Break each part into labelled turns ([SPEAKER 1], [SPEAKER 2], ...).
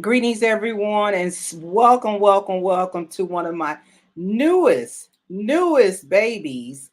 [SPEAKER 1] Greetings, everyone, and welcome to one of my newest babies.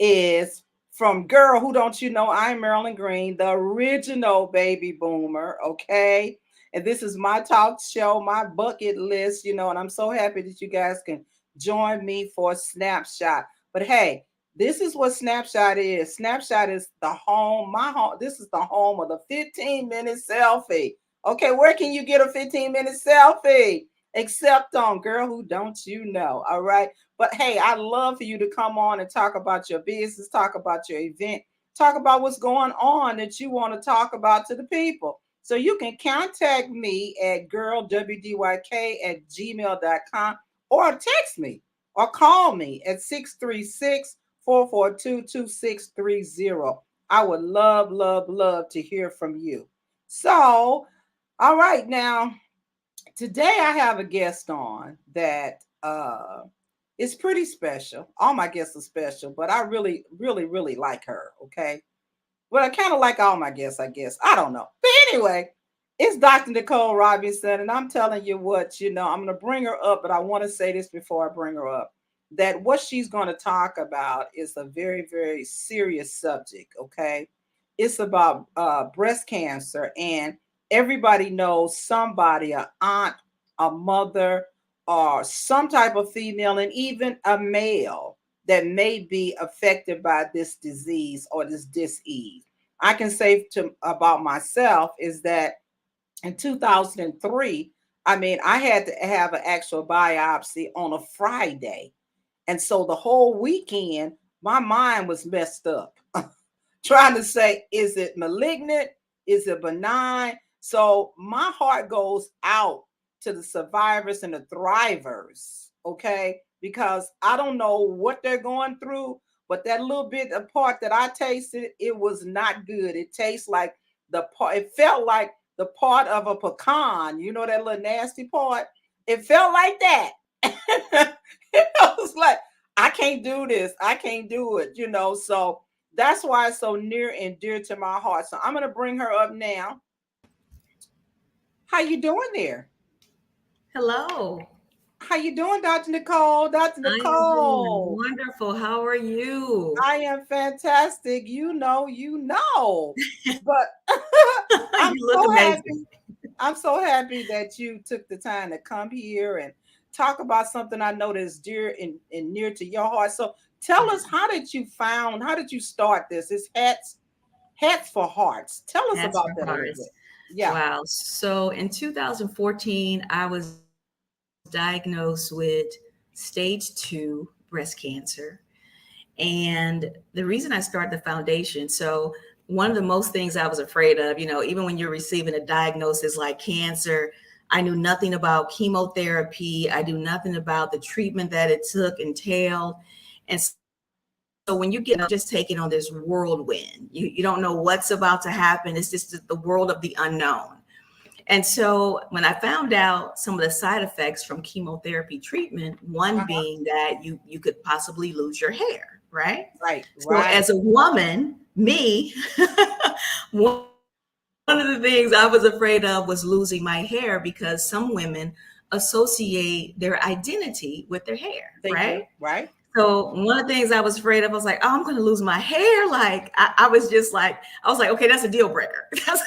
[SPEAKER 1] Is from Girl Who Don't You Know? I'm Marilyn Green, the original baby boomer. Okay, and this is my talk show, my bucket list. And I'm so happy that you guys can join me for a snapshot. But hey, this is what Snapshot is. Snapshot is the home, my home. This is the home of the 15-minute selfie. Okay, where can you get a 15-minute selfie? Except on Girl Who Don't You Know. All right. But hey, I'd love for you to come on and talk about your business, talk about your event, talk about what's going on that you want to talk about to the people. So you can contact me at girlwdyk@gmail.com or text me or call me at 636-442-2630. I would love to hear from you. So, all right, now today I have a guest on that is pretty special. All my guests are special, but I really like her. Okay, well, I kind of like all my guests, I guess. I don't know, but anyway, it's Dr. Nicole Robinson, and I'm telling you what, I'm gonna bring her up, but I want to say this before I bring her up. That what she's going to talk about is a very serious subject. Okay, it's about breast cancer, and everybody knows somebody, an aunt, a mother, or some type of female, and even a male that may be affected by this disease or this disease. I can say about myself is that in 2003, I mean, I had to have an actual biopsy on a Friday. And so the whole weekend, my mind was messed up, trying to say, is it malignant? Is it benign? So my heart goes out to the survivors and the thrivers, okay? Because I don't know what they're going through, but that little bit of part that I tasted, it was not good. It tastes like it felt like the part of a pecan, that little nasty part. It felt like that. It was like, I can't do this. I can't do it, So that's why it's so near and dear to my heart. So I'm going to bring her up now. How you doing there?
[SPEAKER 2] Hello.
[SPEAKER 1] How you doing, Dr. Nicole? Dr.
[SPEAKER 2] I am doing
[SPEAKER 1] Nicole.
[SPEAKER 2] wonderful. How are you?
[SPEAKER 1] I am fantastic. But I'm
[SPEAKER 2] You look
[SPEAKER 1] so
[SPEAKER 2] amazing.
[SPEAKER 1] happy. I'm so happy that you took the time to come here and talk about something I know that's dear and near to your heart. So tell us, how did you start this? It's Hatz4Hearts. Tell us
[SPEAKER 2] That's
[SPEAKER 1] about
[SPEAKER 2] for
[SPEAKER 1] that a little bit.
[SPEAKER 2] hearts.
[SPEAKER 1] Yeah.
[SPEAKER 2] Wow. So in 2014, I was diagnosed with stage 2 breast cancer. And the reason I started the foundation, so one of the most things I was afraid of, even when you're receiving a diagnosis like cancer, I knew nothing about chemotherapy. I knew nothing about the treatment that it entailed. And so when you get just taking on this whirlwind, you don't know what's about to happen. It's just the world of the unknown. And so when I found out some of the side effects from chemotherapy treatment, one
[SPEAKER 1] Uh-huh.
[SPEAKER 2] being that you could possibly lose your hair, right?
[SPEAKER 1] Right,
[SPEAKER 2] So
[SPEAKER 1] right.
[SPEAKER 2] as a woman, me, one of the things I was afraid of was losing my hair because some women associate their identity with their hair, right?
[SPEAKER 1] They do, right?
[SPEAKER 2] So one of the things I was afraid of, I was like, oh, I'm going to lose my hair. Like, I was like, okay, that's a deal breaker. That's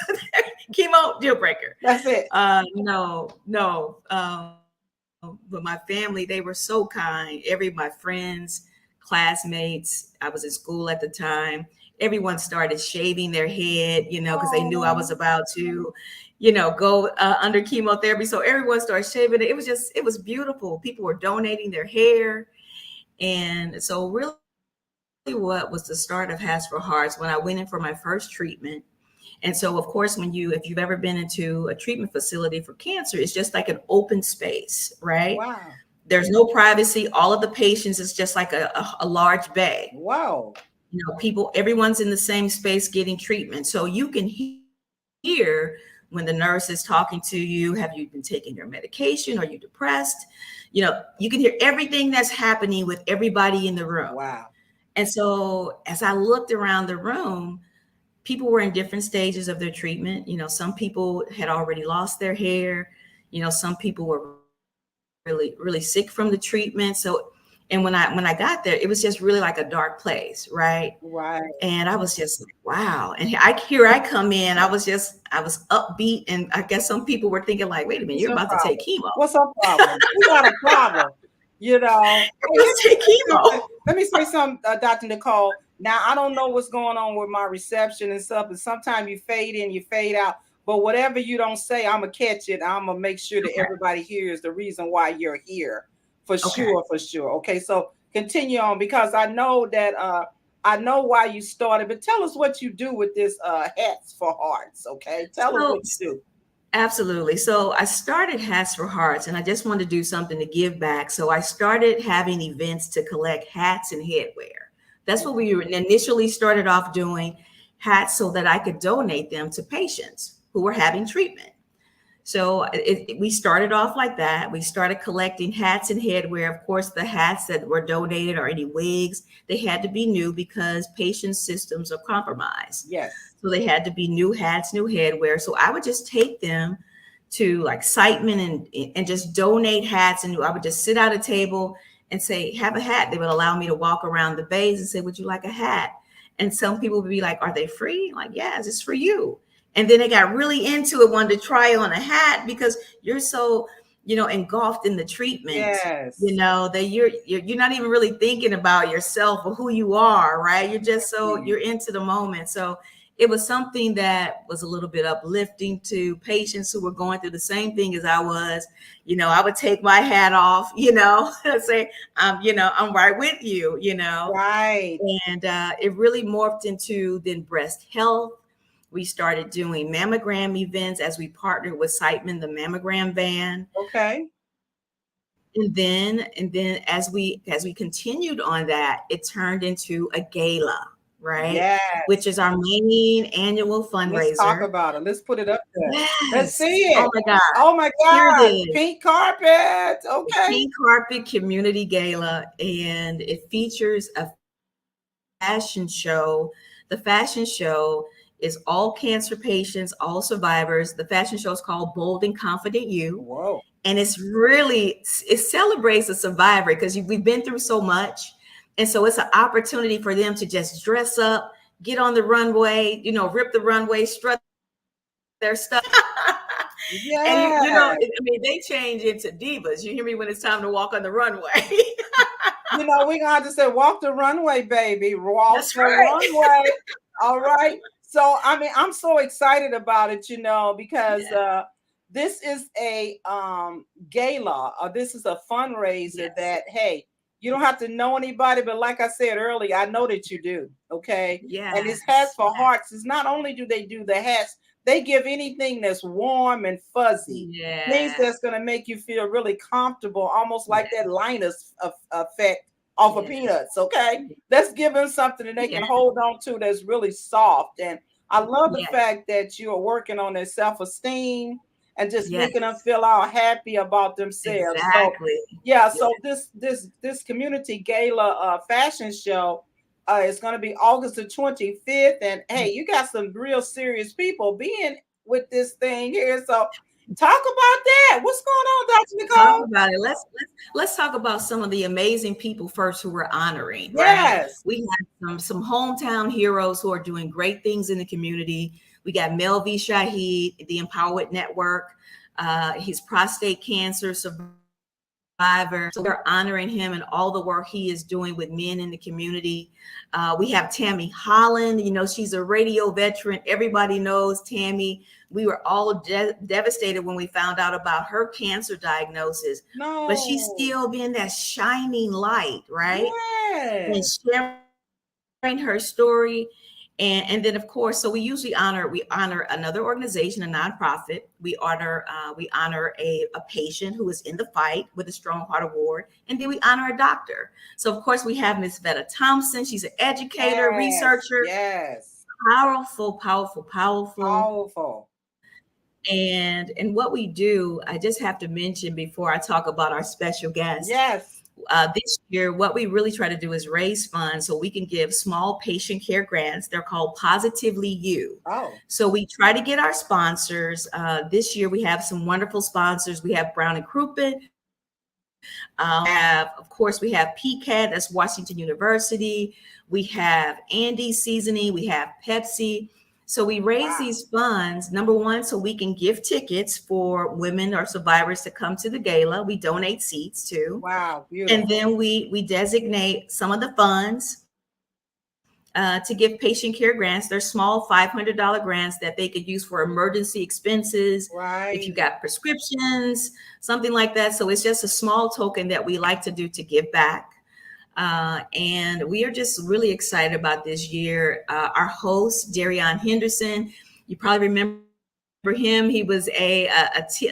[SPEAKER 2] chemo deal breaker.
[SPEAKER 1] That's it.
[SPEAKER 2] No. But my family, they were so kind. My friends, classmates, I was in school at the time. Everyone started shaving their head, because they knew I was
[SPEAKER 1] Oh,
[SPEAKER 2] about to, go under chemotherapy. So everyone started shaving it. It was beautiful. People were donating their hair. And so really what was the start of Hatz4Hearts when I went in for my first treatment. And so of course, if you've ever been into a treatment facility for cancer, it's just like an open space, right?
[SPEAKER 1] wow.
[SPEAKER 2] There's no privacy. All of the patients is just like a large bay.
[SPEAKER 1] Wow.
[SPEAKER 2] People, everyone's in the same space getting treatment. So you can hear when the nurse is talking to you, have you been taking your medication? Are you depressed? You can hear everything that's happening with everybody in the room.
[SPEAKER 1] Wow.
[SPEAKER 2] And so as I looked around the room, people were in different stages of their treatment. Some people had already lost their hair. Some people were really, really sick from the treatment. So, and when I got there, it was just really like a dark place, right?
[SPEAKER 1] Right.
[SPEAKER 2] And I was just like, wow. And here I come in. I was upbeat, and I guess some people were thinking like, wait a minute,
[SPEAKER 1] What's
[SPEAKER 2] you're
[SPEAKER 1] your
[SPEAKER 2] about to take
[SPEAKER 1] problem?
[SPEAKER 2] chemo.
[SPEAKER 1] What's our problem? We got a problem. You know,
[SPEAKER 2] You're about to take chemo.
[SPEAKER 1] let me say something, Dr. Nicole. Now, I don't know what's going on with my reception and stuff, and sometimes you fade in, you fade out. But whatever you don't say, I'm going to catch it. I'm going to make sure that
[SPEAKER 2] Okay.
[SPEAKER 1] everybody hears the reason why you're here. For
[SPEAKER 2] Okay.
[SPEAKER 1] sure, for sure. Okay, so continue on, because I know that I know why you started, but tell us what you do with this Hatz4Hearts. Okay, tell us
[SPEAKER 2] So
[SPEAKER 1] what you do.
[SPEAKER 2] absolutely. So I started Hatz4Hearts, and I just wanted to do something to give back. So I started having events to collect hats and headwear. That's what we initially started off doing, hats so that I could donate them to patients who were having treatment. So we started off like that. We started collecting hats and headwear. Of course, the hats that were donated or any wigs, they had to be new because patient systems are compromised.
[SPEAKER 1] Yes.
[SPEAKER 2] So they had to be new hats, new headwear. So I would just take them to like Siteman and just donate hats. And I would just sit at a table and say, have a hat. They would allow me to walk around the bays and say, would you like a hat? And some people would be like, are they free? I'm like, yes, it's for you. And then they got really into it, wanted to try on a hat because you're so, engulfed in the treatment,
[SPEAKER 1] Yes.
[SPEAKER 2] that you're not even really thinking about yourself or who you are, right? You're just so you're into the moment. So it was something that was a little bit uplifting to patients who were going through the same thing as I was. I would take my hat off, and say, I'm right with you,
[SPEAKER 1] Right.
[SPEAKER 2] and it really morphed into then breast health. We started doing mammogram events as we partnered with Siteman, the mammogram van.
[SPEAKER 1] Okay.
[SPEAKER 2] And then as we continued on that, it turned into a gala, right?
[SPEAKER 1] Yes.
[SPEAKER 2] Which is our main annual
[SPEAKER 1] Let's talk
[SPEAKER 2] fundraiser.
[SPEAKER 1] about it. Let's put it up there. Let's
[SPEAKER 2] Yes.
[SPEAKER 1] see it.
[SPEAKER 2] Oh my God.
[SPEAKER 1] Oh my
[SPEAKER 2] Here it
[SPEAKER 1] God.
[SPEAKER 2] is.
[SPEAKER 1] Pink carpet.
[SPEAKER 2] The
[SPEAKER 1] Okay.
[SPEAKER 2] Pink Carpet Community Gala, and it features a fashion show. The fashion show is all cancer patients, all survivors. The fashion show is called Bold and Confident You.
[SPEAKER 1] Whoa.
[SPEAKER 2] And it celebrates the survivor because we've been through so much. And so it's an opportunity for them to just dress up, get on the runway, rip the runway, strut their stuff. And
[SPEAKER 1] Yeah.
[SPEAKER 2] they change into divas. You hear me when it's time to walk on the runway.
[SPEAKER 1] We're gonna have to say, walk the runway, baby. Walk
[SPEAKER 2] That's
[SPEAKER 1] the
[SPEAKER 2] right.
[SPEAKER 1] runway. All right. So I'm so excited about it, because this is a gala, or this is a fundraiser
[SPEAKER 2] Yes.
[SPEAKER 1] that, hey, you don't have to know anybody, but like I said earlier, I know that you do. Okay.
[SPEAKER 2] Yes.
[SPEAKER 1] And it's Hatz4Hearts. It's not only do they do the hats, they give anything that's warm and fuzzy. Things
[SPEAKER 2] Yes.
[SPEAKER 1] that's going to make you feel really comfortable, almost like
[SPEAKER 2] Yes.
[SPEAKER 1] that Linus effect off of
[SPEAKER 2] Yes.
[SPEAKER 1] Peanuts. Okay. Let's give them something that they can
[SPEAKER 2] Yes.
[SPEAKER 1] hold on to that's really soft. And I love the
[SPEAKER 2] Yes.
[SPEAKER 1] fact that you are working on their self-esteem and just
[SPEAKER 2] Yes.
[SPEAKER 1] making them feel all happy about themselves.
[SPEAKER 2] Exactly.
[SPEAKER 1] So yeah,
[SPEAKER 2] Yes.
[SPEAKER 1] so this community gala fashion show is going to be August the 25th. And hey, you got some real serious people being with this thing here. So talk about that. What's going on, Dr.
[SPEAKER 2] Talk
[SPEAKER 1] Nicole?
[SPEAKER 2] about it. Let's talk about some of the amazing people first who we're honoring, right?
[SPEAKER 1] Yes.
[SPEAKER 2] We have some hometown heroes who are doing great things in the community. We got Melvi Shahid, the Empowerment Network. He's prostate cancer survivor. So we're honoring him and all the work he is doing with men in the community. We have Tammy Holland. She's a radio veteran. Everybody knows Tammy. We were all devastated when we found out about her cancer diagnosis.
[SPEAKER 1] No.
[SPEAKER 2] But she's still being that shining light, right? And
[SPEAKER 1] Yes.
[SPEAKER 2] sharing her story. And then of course, so we usually honor another organization, a nonprofit. We honor a patient who is in the fight with a Strong Heart Award, and then we honor a doctor. So of course we have Miss Vetta Thompson. She's an educator, researcher.
[SPEAKER 1] Yes.
[SPEAKER 2] Powerful.
[SPEAKER 1] Powerful.
[SPEAKER 2] And what we do, I just have to mention before I talk about our special guest.
[SPEAKER 1] Yes.
[SPEAKER 2] This year, what we really try to do is raise funds so we can give small patient care grants. They're called Positively You.
[SPEAKER 1] Oh,
[SPEAKER 2] So we try to get our sponsors. This year, we have some wonderful sponsors. We have Brown and Crouppen. Of course, we have PCAD, that's Washington University. We have Andy Seasoning. We have Pepsi. So we raise these funds, number one, so we can give tickets for women or survivors to come to the gala. We donate seats too.
[SPEAKER 1] wow, beautiful.
[SPEAKER 2] And then we designate some of the funds to give patient care grants. They're small $500 grants that they could use for emergency expenses.
[SPEAKER 1] Right.
[SPEAKER 2] If you got prescriptions, something like that. So it's just a small token that we like to do to give back. And we are just really excited about this year. Our host, Darion Henderson, you probably remember him. He was a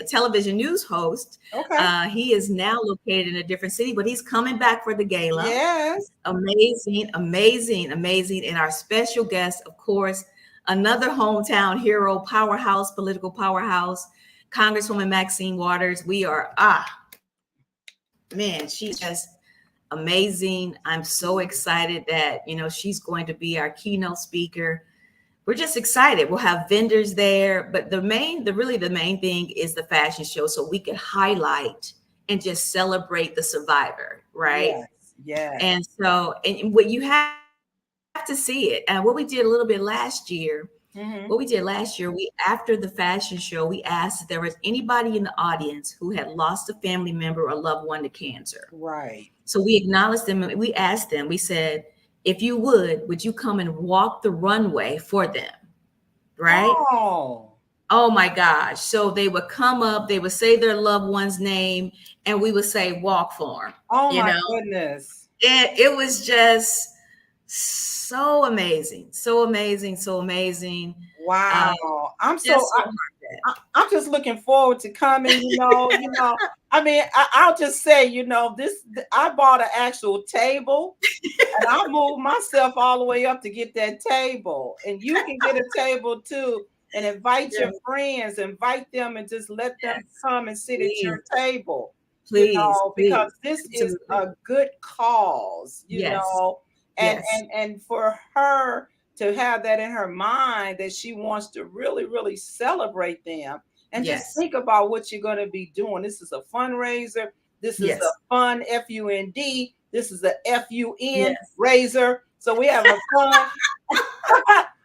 [SPEAKER 2] television news host.
[SPEAKER 1] Okay.
[SPEAKER 2] He is now located in a different city, but he's coming back for the gala.
[SPEAKER 1] Yes.
[SPEAKER 2] Amazing, amazing, amazing. And our special guest, of course, another hometown hero, powerhouse, political powerhouse, Congresswoman Maxine Waters. We are, man, she's just amazing. I'm so excited that, she's going to be our keynote speaker. We're just excited. We'll have vendors there, but the main thing is the fashion show, so we can highlight and just celebrate the survivor, right?
[SPEAKER 1] Yes. Yes.
[SPEAKER 2] And so, and what you have to see it. And what we did a little bit last year, we, after the fashion show, we asked if there was anybody in the audience who had lost a family member or loved one to cancer.
[SPEAKER 1] Right.
[SPEAKER 2] So we acknowledged them and we asked them, we said, if you would you come and walk the runway for them? Right? Oh my gosh. So they would come up, they would say their loved one's name, and we would say, walk for them.
[SPEAKER 1] Oh my goodness.
[SPEAKER 2] It was just so amazing. So amazing. So amazing.
[SPEAKER 1] Wow. I'm just looking forward to coming, I mean, I'll just say, I bought an actual table and I moved myself all the way up to get that table. And you can get a table too and invite your friends, invite them and just let them come and sit at your table.
[SPEAKER 2] Please,
[SPEAKER 1] because this is a good cause, and for her to have that in her mind that she wants to really, really celebrate them. And just think about what you're going to be doing. This is a fundraiser. This is a fun FUND. This is a FUN raiser. So we have a fun.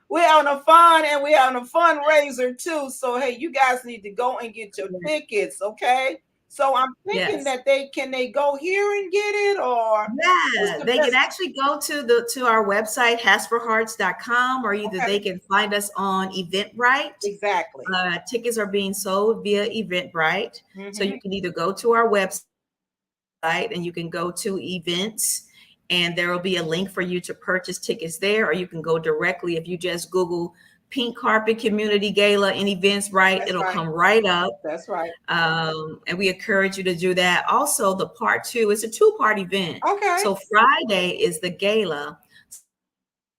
[SPEAKER 1] We're having a fun and we're having a fundraiser too. So hey, you guys need to go and get your tickets, okay? So I'm thinking that they go here and get it, or
[SPEAKER 2] they can actually go to our website Hatz4Hearts.com, or either they can find us on Eventbrite.
[SPEAKER 1] Exactly.
[SPEAKER 2] Tickets are being sold via Eventbrite, so you can either go to our website and you can go to events, and there will be a link for you to purchase tickets there, or you can go directly if you just Google Pink Carpet Community Gala and Events, it'll come right up.
[SPEAKER 1] That's right.
[SPEAKER 2] And we encourage you to do that. Also, the part 2, it's a 2-part event.
[SPEAKER 1] Okay.
[SPEAKER 2] So Friday is the gala.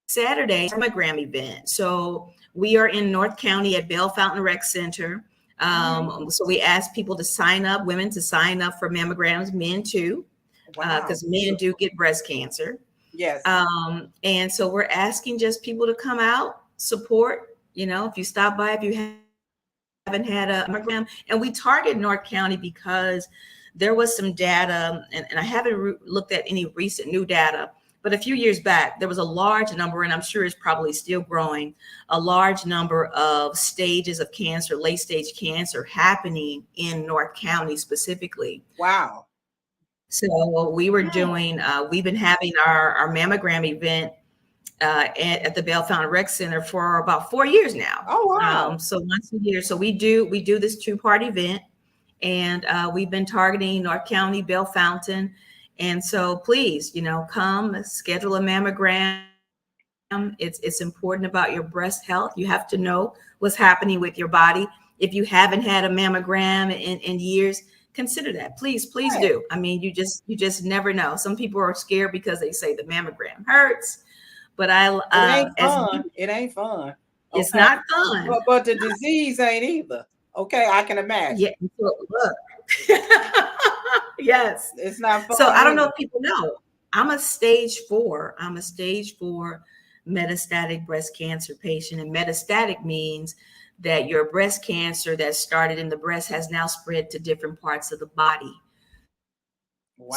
[SPEAKER 2] Saturday is my mammogram event. So we are in North County at Bell Fountain Rec Center. So we ask people to sign up, women to sign up for mammograms, men too, because men do get breast cancer.
[SPEAKER 1] Yes.
[SPEAKER 2] And so we're asking just people to come out, support, if you stop by, if you haven't had a mammogram. And we target North County because there was some data, and I haven't looked at any recent new data, but a few years back, there was a large number, and I'm sure it's probably still growing, a large number of stages of cancer, late stage cancer happening in North County specifically.
[SPEAKER 1] Wow.
[SPEAKER 2] So we were doing, we've been having our mammogram event at the Bell Fountain Rec Center for about 4 years now.
[SPEAKER 1] Oh, wow.
[SPEAKER 2] So once a year. So we do this 2-part event, and we've been targeting North County, Bell Fountain. And so please, come schedule a mammogram. It's important about your breast health. You have to know what's happening with your body. If you haven't had a mammogram in years, consider that. Please do. I mean, you just never know. Some people are scared because they say the mammogram hurts. But
[SPEAKER 1] it ain't fun. Okay.
[SPEAKER 2] It's not fun.
[SPEAKER 1] But the disease ain't either. Okay, I can imagine.
[SPEAKER 2] Yeah. So look, Yes.
[SPEAKER 1] It's not
[SPEAKER 2] So
[SPEAKER 1] fun
[SPEAKER 2] I don't know
[SPEAKER 1] either.
[SPEAKER 2] if people know. I'm a stage 4. I'm a stage 4 metastatic breast cancer patient. And metastatic means that your breast cancer that started in the breast has now spread to different parts of the body.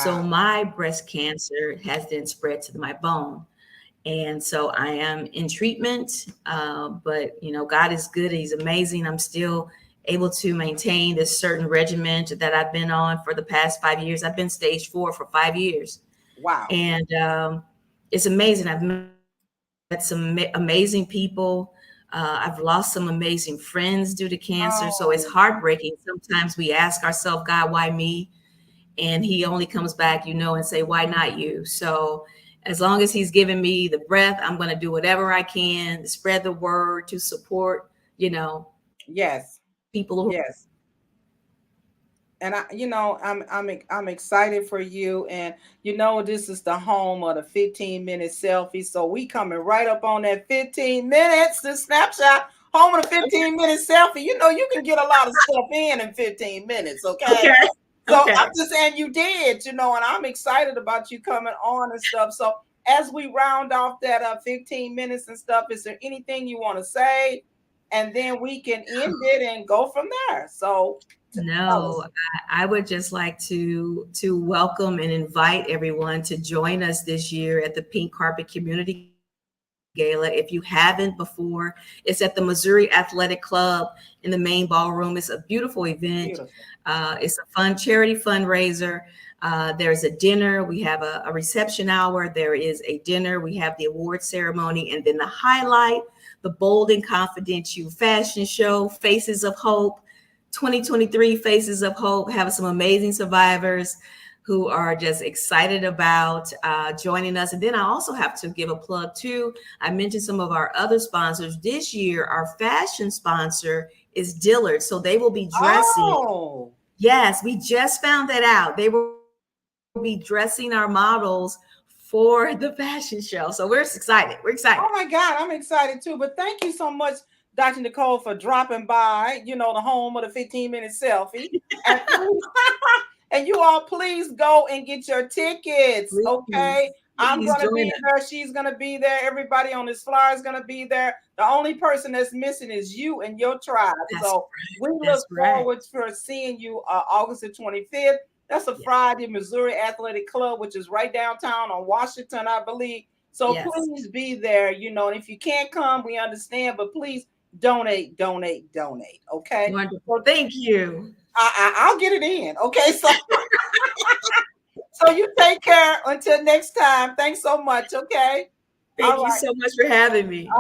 [SPEAKER 2] So
[SPEAKER 1] Wow.
[SPEAKER 2] my breast cancer has then spread to my bone. And so I am in treatment, but God is good. He's amazing. I'm still able to maintain this certain regimen that I've been on for the past 5 years. I've been stage 4 for 5 years,
[SPEAKER 1] Wow.
[SPEAKER 2] and it's amazing. I've met some amazing people. I've lost some amazing friends due to cancer. So it's
[SPEAKER 1] Oh,
[SPEAKER 2] heartbreaking. Sometimes we ask ourselves, God, why me? And he only comes back, and say, why not you? So as long as he's giving me the breath, I'm going to do whatever I can to spread the word, to support,
[SPEAKER 1] yes.
[SPEAKER 2] people who.
[SPEAKER 1] Yes. And I'm excited for you. And this is the home of the 15-minute selfie. So we coming right up on that 15 minutes, the snapshot, home of the 15-minute selfie. You can get a lot of stuff in 15 minutes, okay?
[SPEAKER 2] Okay.
[SPEAKER 1] So
[SPEAKER 2] Okay.
[SPEAKER 1] I'm just saying you did, and I'm excited about you coming on and stuff. So as we round off that 15 minutes and stuff, is there anything you want to say? And then we can end it and go from there. So tell
[SPEAKER 2] No,
[SPEAKER 1] us.
[SPEAKER 2] I would just like to welcome and invite everyone to join us this year at the Pink Carpet Community Gala. If you haven't before, it's at the Missouri Athletic Club in the main ballroom. It's a beautiful event.
[SPEAKER 1] Beautiful.
[SPEAKER 2] It's a fun charity fundraiser. There's a dinner. We have a reception hour. There is a dinner. We have the award ceremony. And then the highlight, the Bold and Confidential fashion show, Faces of Hope. 2023 Faces of Hope have some amazing survivors who are just excited about joining us. And then I also have to give a plug too. I mentioned some of our other sponsors. This year, our fashion sponsor is Dillard. So they will be dressing.
[SPEAKER 1] Oh.
[SPEAKER 2] Yes, we just found that out. They will be dressing our models for the fashion show. So we're excited. We're excited.
[SPEAKER 1] Oh my God, I'm excited too. But thank you so much, Dr. Nicole, for dropping by, the home of the 15-minute selfie. And and you all please go and get your tickets. Okay.
[SPEAKER 2] Please,
[SPEAKER 1] I'm
[SPEAKER 2] please
[SPEAKER 1] gonna
[SPEAKER 2] join
[SPEAKER 1] be
[SPEAKER 2] us.
[SPEAKER 1] there. She's gonna be there. Everybody on this flyer is gonna be there. The only person that's missing is you and your tribe.
[SPEAKER 2] That's
[SPEAKER 1] So we
[SPEAKER 2] right.
[SPEAKER 1] look
[SPEAKER 2] That's right.
[SPEAKER 1] forward for seeing you August the 25th. That's a
[SPEAKER 2] Yes.
[SPEAKER 1] Friday, Missouri Athletic Club, which is right downtown on Washington, I believe. So
[SPEAKER 2] Yes.
[SPEAKER 1] please be there, and if you can't come, we understand, but please donate. Okay.
[SPEAKER 2] Wonderful. Thank you.
[SPEAKER 1] I'll get it in. Okay. So so you take care until next time. Thanks so much. Okay.
[SPEAKER 2] Thank
[SPEAKER 1] All
[SPEAKER 2] you
[SPEAKER 1] right.
[SPEAKER 2] so much for having me.